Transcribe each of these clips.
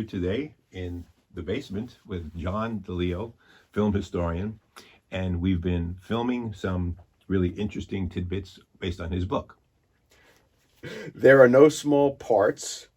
today in the basement with John DiLeo, film historian, and we've been filming some really interesting tidbits based on his book. There are no small parts.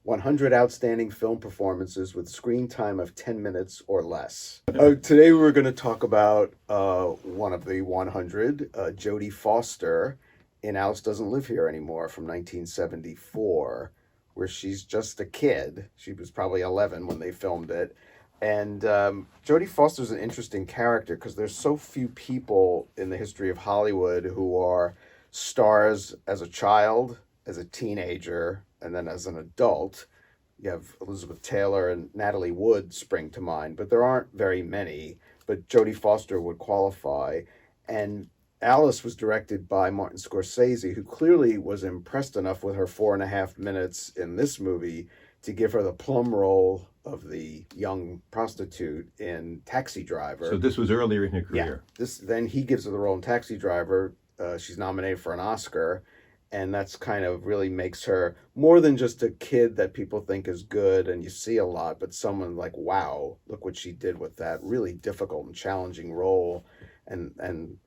100 outstanding film performances with screen time of 10 minutes or less. Today we're going to talk about one of the 100, Jodie Foster in Alice Doesn't Live Here Anymore from 1974, where she's just a kid. She was probably 11 when they filmed it. And Jodie Foster's an interesting character because there's so few people in the history of Hollywood who are stars as a child, as a teenager, and then as an adult. You have Elizabeth Taylor and Natalie Wood spring to mind, but there aren't very many. But Jodie Foster would qualify. And Alice was directed by Martin Scorsese, who clearly was impressed enough with her 4.5 minutes in this movie to give her the plum role of the young prostitute in Taxi Driver. So this was earlier in her career. Yeah, then he gives her the role in Taxi Driver. She's nominated for an Oscar, and that's kind of really makes her more than just a kid that people think is good and you see a lot, but someone like, wow, look what she did with that really difficult and challenging role, and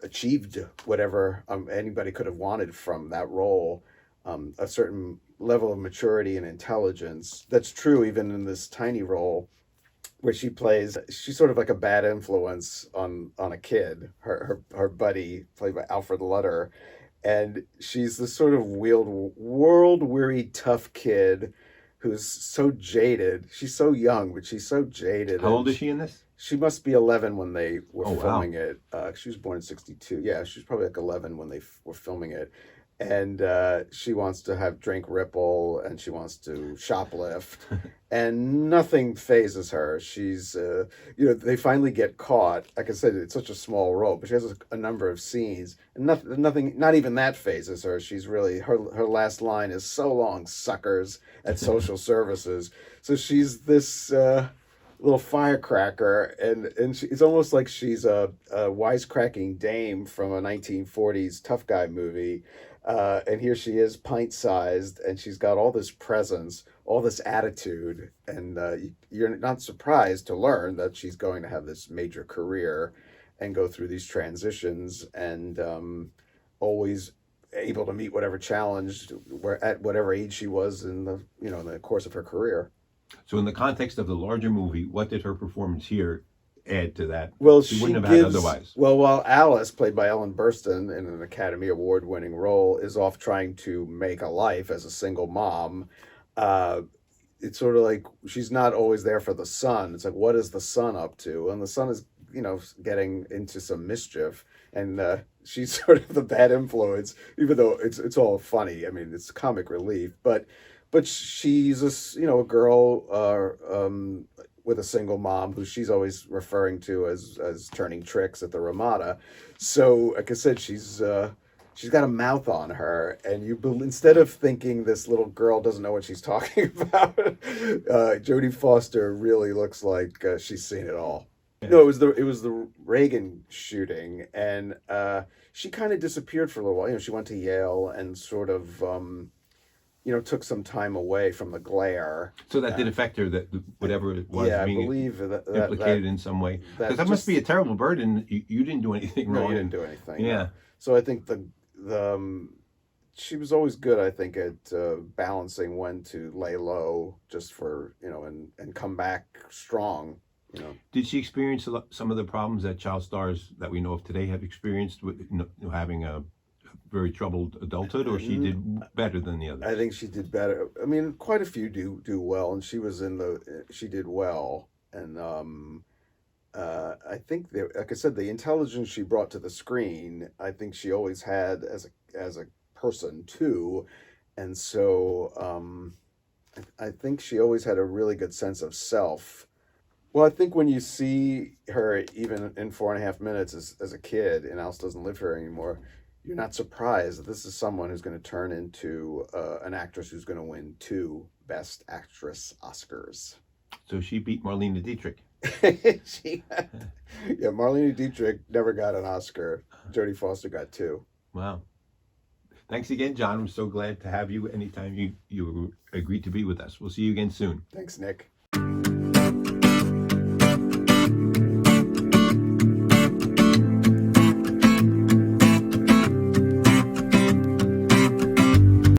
achieved whatever anybody could have wanted from that role. A certain level of maturity and intelligence that's true even in this tiny role where she's sort of like a bad influence on a kid, her buddy played by Alfred Lutter, and she's this sort of world weary tough kid who's so jaded. She's so young, but she's so jaded. How old is she in this? She must be 11 when they were filming wow. it. She was born in 1962. Yeah, she was probably like 11 when they were filming it. And she wants to have drink Ripple, and she wants to shoplift, and nothing phases her. She's, they finally get caught. Like I said, it's such a small role, but she has a number of scenes, and nothing, not even that phases her. She's really, her last line is "So long, suckers," at social services. So she's this little firecracker, and it's almost like she's a wisecracking dame from a 1940s tough guy movie. And here she is, pint-sized, and she's got all this presence, all this attitude, and you're not surprised to learn that she's going to have this major career and go through these transitions, and always able to meet whatever challenge at whatever age she was in the course of her career. So in the context of the larger movie, what did her performance here add to that? Well, she wouldn't have had otherwise. Well, while Alice, played by Ellen Burstyn in an Academy Award-winning role, is off trying to make a life as a single mom, it's sort of like she's not always there for the son. It's like, what is the son up to? And the son is, getting into some mischief, and she's sort of the bad influence, even though it's all funny. I mean, it's comic relief, but she's a girl with a single mom who she's always referring to as turning tricks at the Ramada. So, like I said, she's got a mouth on her, and instead of thinking this little girl doesn't know what she's talking about, Jodie Foster really looks like she's seen it all. Yeah. No, it was the Reagan shooting, and she kind of disappeared for a little while. She went to Yale and sort of took some time away from the glare. So that did affect her, that whatever it was, yeah, being I believe that implicated in some way. Because that must be a terrible burden. You didn't do anything wrong. No, you didn't do anything. Yeah. No. So I think she was always good, I think, at balancing when to lay low just for, and come back strong. Did she experience some of the problems that child stars that we know of today have experienced with having a very troubled adulthood, or she did better than the others? I think she did better. I mean, quite a few do well, and she did well, and I think like I said, the intelligence she brought to the screen, I think she always had as a person too, and so I think she always had a really good sense of self. Well, I think when you see her even in 4.5 minutes as a kid in Alice Doesn't Live Here Anymore, you're not surprised that this is someone who's going to turn into an actress who's going to win 2 Best Actress Oscars. So she beat Marlene Dietrich. Marlene Dietrich never got an Oscar. Jodie Foster got 2. Wow. Thanks again, John. I'm so glad to have you anytime you agree to be with us. We'll see you again soon. Thanks, Nick.